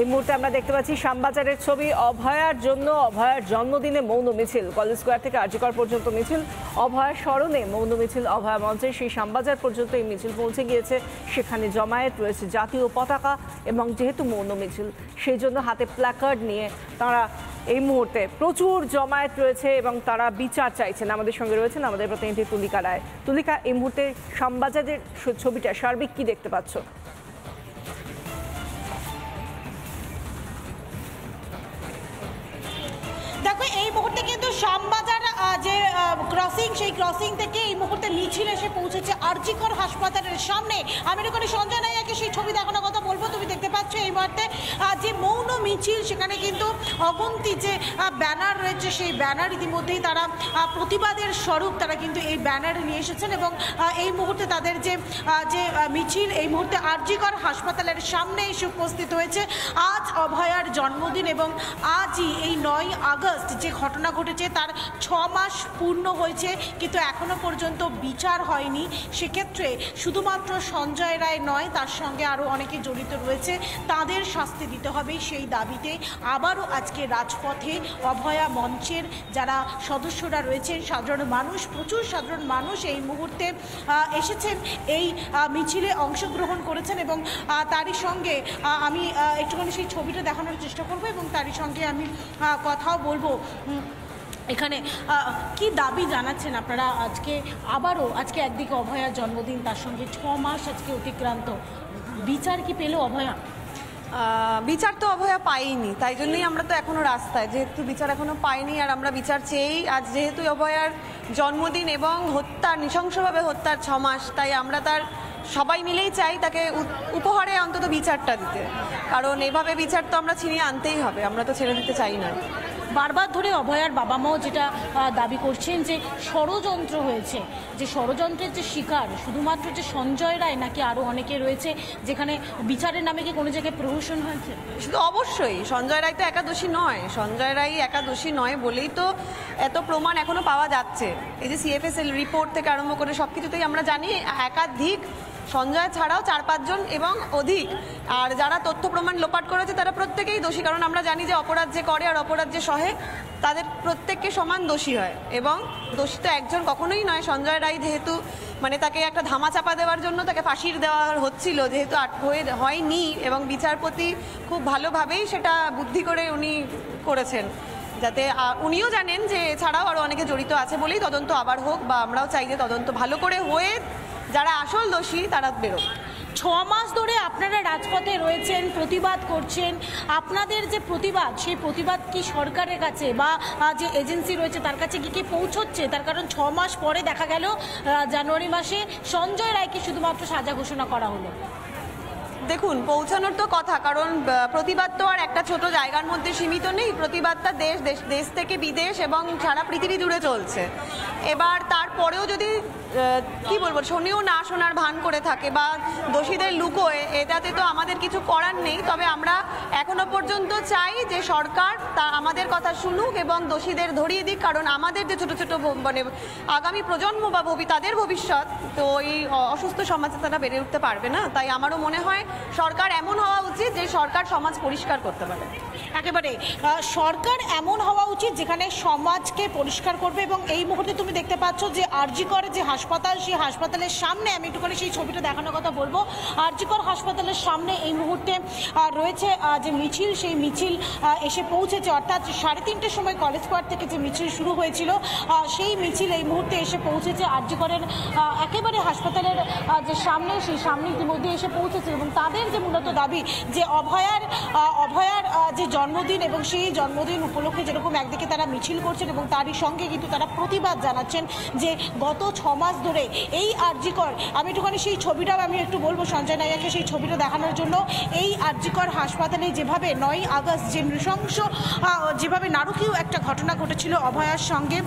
এই মুহূর্তে আমরা দেখতে পাচ্ছি শ্যামবাজারের ছবি। অভয়ার জন্য, অভয়ার জন্মদিনে মৌন মিছিল, কলেজ স্কোয়ার থেকে আরজিকর পর্যন্ত মিছিল, অভয়ার স্মরণে মৌন মিছিল, অভয়া মঞ্চে সেই শ্যামবাজার পর্যন্ত এই মিছিল পৌঁছে গিয়েছে। সেখানে জমায়েত রয়েছে জাতীয় পতাকা এবং যেহেতু মৌন মিছিল সেই জন্য হাতে প্ল্যাকার্ড নিয়ে তারা এই মুহূর্তে প্রচুর জমায়েত রয়েছে এবং তারা বিচার চাইছেন। আমাদের সঙ্গে রয়েছেন আমাদের প্রতিনিধি তুলিকা রায়। তুলিকা, এই মুহূর্তে শ্যামবাজারের ছবিটা সার্বিক কি দেখতে পাচ্ছ? দেখো, এই মুহূর্তে কিন্তু শ্যামবাজার যে ক্রসিং, সেই ক্রসিং থেকে এই মুহূর্তে মিছিল এসে পৌঁছেছে আরজিকর হাসপাতালের সামনে। আমি এখানে সঞ্জয় নাইয়াকে সেই ছবি দেখানোর কথা বলবো। তুমি দেখতে পাচ্ছ এই মুহূর্তে যে মৌন মিছিল, সেখানে কিন্তু অগন্তি যে ব্যানার রয়েছে, সেই ব্যানার ইতিমধ্যেই তারা প্রতিবাদের স্বরূপ তারা কিন্তু এই ব্যানার নিয়ে এসেছেন এবং এই মুহূর্তে তাদের যে মিছিল এই মুহূর্তে আরজিকর হাসপাতালের সামনে এসে উপস্থিত হয়েছে। আজ অভয়ার জন্মদিন এবং আজই এই 9 আগস্ট যে ঘটনা ঘটেছে তার 6 মাস পূর্ণ হয়েছে, কিন্তু এখনো পর্যন্ত বিচার হয়নি। সেক্ষেত্রে শুধুমাত্র সঞ্জয় রায় নয়, তার সঙ্গে আরও অনেকে জড়িত রয়েছে, তাদের শাস্তি দিতে হবে। সেই দাবিতে আবারও আজকে রাজপথে অভয়া মঞ্চের যারা সদস্যরা রয়েছেন, সাধারণ মানুষ, প্রচুর সাধারণ মানুষ এই মুহূর্তে এসেছেন, এই মিছিলে অংশগ্রহণ করেছেন এবং তারই সঙ্গে আমি একটুখানি সেই ছবিটা দেখানোর চেষ্টা করব এবং তারই সঙ্গে আমি কথাও বলবো। এখানে কি দাবি জানাচ্ছেন আপনারা? আজকে একদিকে অভয়ার জন্মদিন, তার সঙ্গে 6 মাস আজকে অতিক্রান্ত, বিচার কি পেল অভয়া? বিচার তো অভয়া পাইনি, তাই জন্যই আমরা তো এখনো রাস্তায়, যেহেতু বিচার এখনো পাইনি আর আমরা বিচার চেয়েই। আজ যেহেতু অভয়ার জন্মদিন এবং নৃশংসভাবে হত্যার 6 মাস, তাই আমরা তার সবাই মিলেই চাই তাকে উপহারে অন্তত বিচারটা দিতে, কারণ এভাবে বিচার তো আমরা ছিনিয়ে আনতেই হবে, আমরা তো ছেড়ে দিতে চাই না। বারবার ধরে অভয়ার বাবা মাও যেটা দাবি করছেন যে ষড়যন্ত্র হয়েছে, যে ষড়যন্ত্রের যে শিকার শুধুমাত্র যে সঞ্জয় রায় নাকি আরও অনেকে রয়েছে, যেখানে বিচারের নামে কি কোনো জায়গায় প্রহসন হয়েছে? শুধু অবশ্যই সঞ্জয় রায় তো একাদোষী নয়, সঞ্জয় রায় একাদোষী নয় বলেই তো এত প্রমাণ এখনো পাওয়া যাচ্ছে। এই যে সিএফএসএল রিপোর্ট থেকে আরম্ভ করে সব কিছুতেই আমরা জানি একাধিক, সঞ্জয় ছাড়াও 4-5 জন এবং অধিক, আর যারা তথ্য প্রমাণ লোপাট করেছে তারা প্রত্যেকেই দোষী, কারণ আমরা জানি যে অপরাধ যে করে আর অপরাধ যে সহে তাদের প্রত্যেককে সমান দোষী হয় এবং দোষী তো একজন কখনোই নয়। সঞ্জয় রায় যেহেতু তাকে একটা ধামাচাপা দেওয়ার জন্য তাকে ফাঁসির দেওয়া হচ্ছিল, যেহেতু হয়নি এবং বিচারপতি খুব ভালোভাবেই সেটা বুদ্ধি করে উনি করেছেন, যাতে উনিও জানেন যে এছাড়াও আরও অনেকে জড়িত আছে বলেই তদন্ত আবার হোক, বা আমরাও চাই যে তদন্ত ভালো করে হয়ে যারা আসল দোষী তারা বেরোক। 6 মাস ধরে আপনারা রাজপথে রয়েছেন, প্রতিবাদ করছেন। আপনাদের যে প্রতিবাদ, সেই প্রতিবাদ কি সরকারের কাছে বা যে এজেন্সি রয়েছে তার কাছে কি পৌঁছচ্ছে? তার কারণ 6 মাস পরে দেখা গেল জানুয়ারি মাসে সঞ্জয় রায়কে শুধুমাত্র সাজা ঘোষণা করা হলো। দেখুন, পৌঁছানোর তো কথা, কারণ প্রতিবাদ তো আর একটা ছোট জায়গার মধ্যে সীমিত নেই, প্রতিবাদটা দেশ থেকে বিদেশ এবং সারা পৃথিবী জুড়ে চলছে। এবার তারপরেও যদি কি বলবো, শোনেও না শোনার ভান করে থাকে বা দোষীদের লুকোয়, এটাতে তো আমাদের কিছু করার নেই। তবে আমরা এখনো পর্যন্ত চাই যে সরকার তা আমাদের কথা শুনুক এবং দোষীদের ধরিয়ে দিক, কারণ আমাদের যে ছোট ছোট আগামী প্রজন্ম বা তাদের ভবিষ্যৎ, তো এই অসুস্থ সমাজে তারা বেড়ে উঠতে পারবে না। তাই আমারও মনে হয় সরকার এমন হওয়া উচিত যে সরকার সমাজ পরিষ্কার করতে পারে। একেবারে সরকার এমন হওয়া উচিত যেখানে সমাজকে পরিষ্কার করবে। এবং এই মুহূর্তে তুমি দেখতে পাচ্ছ যে আরজিকর যে হাসপাতাল, সেই হাসপাতালের সামনে আমি একটুখানি সেই ছবিটা দেখানোর কথা বলবো। আরজিকর হাসপাতালের সামনে এই মুহূর্তে রয়েছে যে মিছিল, সেই মিছিল এসে পৌঁছেছে, অর্থাৎ 3:30টার সময় কলেজ স্কোয়ার থেকে যে মিছিল শুরু হয়েছিল সেই মিছিল এই মুহূর্তে এসে পৌঁছেছে আরজিকরের একেবারে হাসপাতালের যে সামনে, সেই সামনে ইতিমধ্যে এসে পৌঁছেছে এবং তাদের যে মূলত দাবি যে অভয়ার যে জন্মদিন এবং সেই জন্মদিন উপলক্ষে যেরকম একদিকে তারা মিছিল করছেন এবং তারই সঙ্গে কিন্তু তারা প্রতিবাদ জানাচ্ছেন যে গত 6 মাস ধরে এই আরজিকর, আমি একটুখানি সেই ছবিটাও আমি একটু বলবো সঞ্জয় নাইয়াকে সেই ছবিটা দেখানোর জন্য। এই আরজিকর হাসপাতালে যেভাবে 9 আগস্ট যে নৃশংস যেভাবে নারকীয় একটা ঘটনা ঘটেছিল অভয়ার সঙ্গে,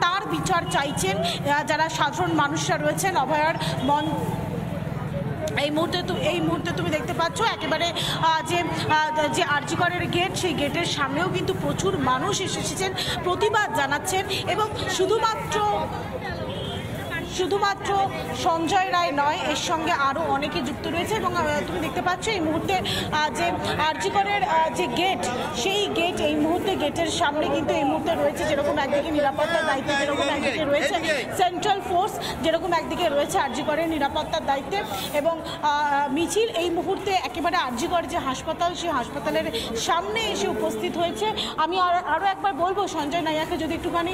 তার বিচার চাইছেন যারা সাধারণ মানুষরা রয়েছেন। অভয়ার এই মুহূর্তে তুমি দেখতে পাচ্ছ একেবারে যে আরজিকরের গেট, সেই গেটের সামনেও কিন্তু প্রচুর মানুষ এসেছেন, প্রতিবাদ জানাচ্ছেন এবং শুধুমাত্র শুধুমাত্র সঞ্জয় রায় নয়, এর সঙ্গে আরও অনেকে যুক্ত রয়েছে। এবং তুমি দেখতে পাচ্ছ এই মুহূর্তে যে আরজি করের যে গেট, সেই গেট এই মুহূর্তে গেটের সামনে কিন্তু এই মুহূর্তে রয়েছে যেরকম একদিকে নিরাপত্তার দায়িত্বে, যেরকম একদিকে রয়েছে সেন্ট্রাল ফোর্স, যেরকম একদিকে রয়েছে আরজি করের নিরাপত্তার দায়িত্বে। এবং মিছিল এই মুহূর্তে একেবারে আরজি কর যে হাসপাতাল, সেই হাসপাতালের সামনে এসে উপস্থিত হয়েছে। আমি আরও একবার বলবো সঞ্জয় নাইয়াকে যদি একটুখানি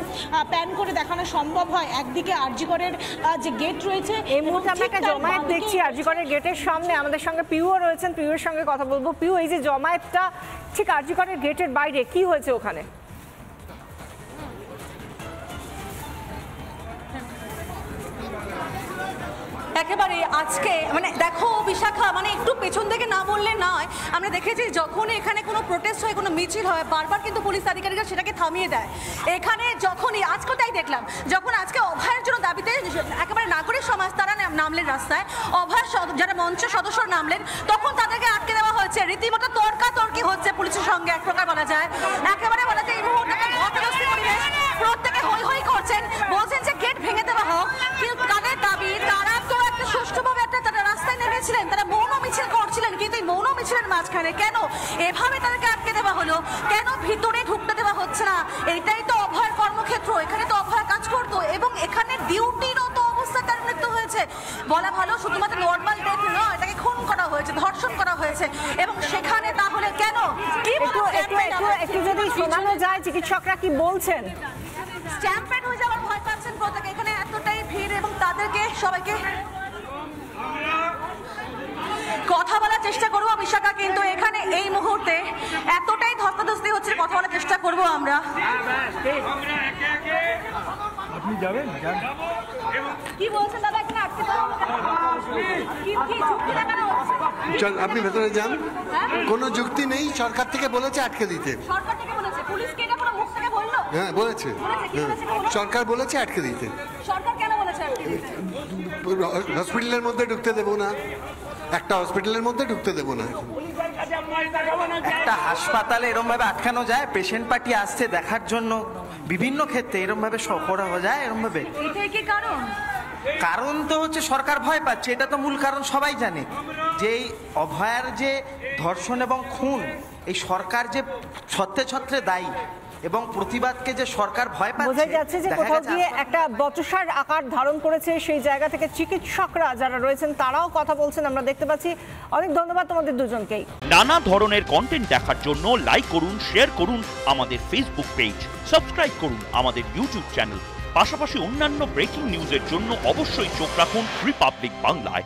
প্যান করে দেখানো সম্ভব হয়। একদিকে আরজি করের যে গেট রয়েছে, এই মুহূর্তে আমরা একটা জমায়েত দেখছি আরজি করের গেটের সামনে। আমাদের সঙ্গে পিউও রয়েছেন, পিউয়ের সঙ্গে কথা বলবো। পিউ, এই যে জমায়েতটা ঠিক আরজি করের গেটের বাইরে, কি হয়েছে ওখানে? একেবারে আজকে মানে দেখো বিশাখা, মানে একটু পেছন থেকে না বললে নয়। আমরা দেখেছি যখন এখানে কোনো প্রোটেস্ট হয়, কোনো মিছিল হয়, বারবার কিন্তু পুলিশ আধিকারিকরা সেটাকে থামিয়ে দেয়। এখানে যখনই আজকে তাই দেখলাম, যখন আজকে অভয়ের জন্য দাবিতে একেবারে নাগরিক সমাজ তারা নামলেন রাস্তায়, অভয়ের যারা মঞ্চের সদস্য নামলেন, তখন তাদেরকে আটকে দেওয়া হয়েছে। রীতিমতো তর্কাতর্কি হচ্ছে পুলিশের সঙ্গে, এক প্রকার বলা যায়। একেবারে বলা যায় এই মুহূর্তে ঘটনাস্থল পরিবেশ, প্রত্যেকে হই হই করছেন, বলছেন যে গেট ভেঙে দেওয়া হোক। কিন্তু তাদের দাবি, তারা তো একটা সুষ্ঠুভাবে তারা রাস্তায় নেমেছিলেন, তারা মৌন মিছিল করছিলেন, কিন্তু এই মৌন মিছিলের মাঝখানে কেন এভাবে তাদেরকে আটকে দেওয়া হলো? কেন ভিতরে ঢুকতে দেওয়া হচ্ছে না? এটাই তো অভয়ের কর্মক্ষেত্র, এখানে তো অভয় কাজ করতো এবং এখানে ডিউটিরত অবস্থায় তার মৃত্যু হয়েছে। বলা ভালো শুধুমাত্র নর্মাল ডেথ নয়, এটাকে খুন করা হয়েছে, ধর্ষণ করা হয়েছে। এবং সেখানে তাহলে কেন একটু যদি শোনানো যায় চিকিৎসকরা কি বলছেন? স্ট্যাম্পেড হয়ে যাওয়ার ভয় পাচ্ছেন প্রত্যেকে। এখানে এতটাই ভিড় এবং তাদেরকে সবাইকে কথা বলার চেষ্টা করবো বিশাখা, কিন্তু এখানে এই মুহূর্তে এতটাই ধস্তাধস্তি হচ্ছে, কথা বলার চেষ্টা করবো আমরা। আপনি যাবেন? কি বলছেন দাদা? এখানে আটকে চল আপনি ভেতরে যান, কোনো যুক্তি নেই। সরকার থেকে বলেছে আটকে দিতে। সরকার থেকে বলেছে, পুলিশকে এটা পুরো মুখ থেকে বললো? হ্যাঁ বলেছে, সরকার বলেছে আটকে দিতে। সরকার কেন বলেছে? হসপিটালের মধ্যে ঢুকতে দেবো না, একটা হসপিটালের মধ্যে ঢুকতে দেবো না। একটা হাসপাতালে এরকম ভাবে আটকানো যায়? পেশেন্ট পার্টি আসছে দেখার জন্য, বিভিন্ন ক্ষেত্রে এরকম ভাবে করা যায় এরকম ভাবে? এটাই কি কারণ? কারণ তো হচ্ছে সরকার ভয় পাচ্ছে, এটা তো মূল কারণ। সবাই জানে যে এই অভয়ার যে ধর্ষণ এবং খুন, এই সরকার যে ছত্রে ছত্রে দায়ী এবং প্রতিবাদকে যে সরকার ভয় পাচ্ছে। বোঝা যাচ্ছে যে কোথাও গিয়ে একটা বচসার আকার ধারণ করেছে। সেই জায়গা থেকে চিকিৎসকরা যারা রয়েছেন তারাও কথা বলছেন, আমরা দেখতে পাচ্ছি। অনেক ধন্যবাদ তোমাদের দুজনকেই। নানা ধরনের কন্টেন্ট দেখার জন্য লাইক করুন, শেয়ার করুন আমাদের ফেসবুক পেজ, সাবস্ক্রাইব করুন আমাদের ইউটিউব চ্যানেল। পাশাপাশি অন্যান্য ব্রেকিং নিউজের জন্য অবশ্যই চোখ রাখুন রিপাবলিক বাংলায়।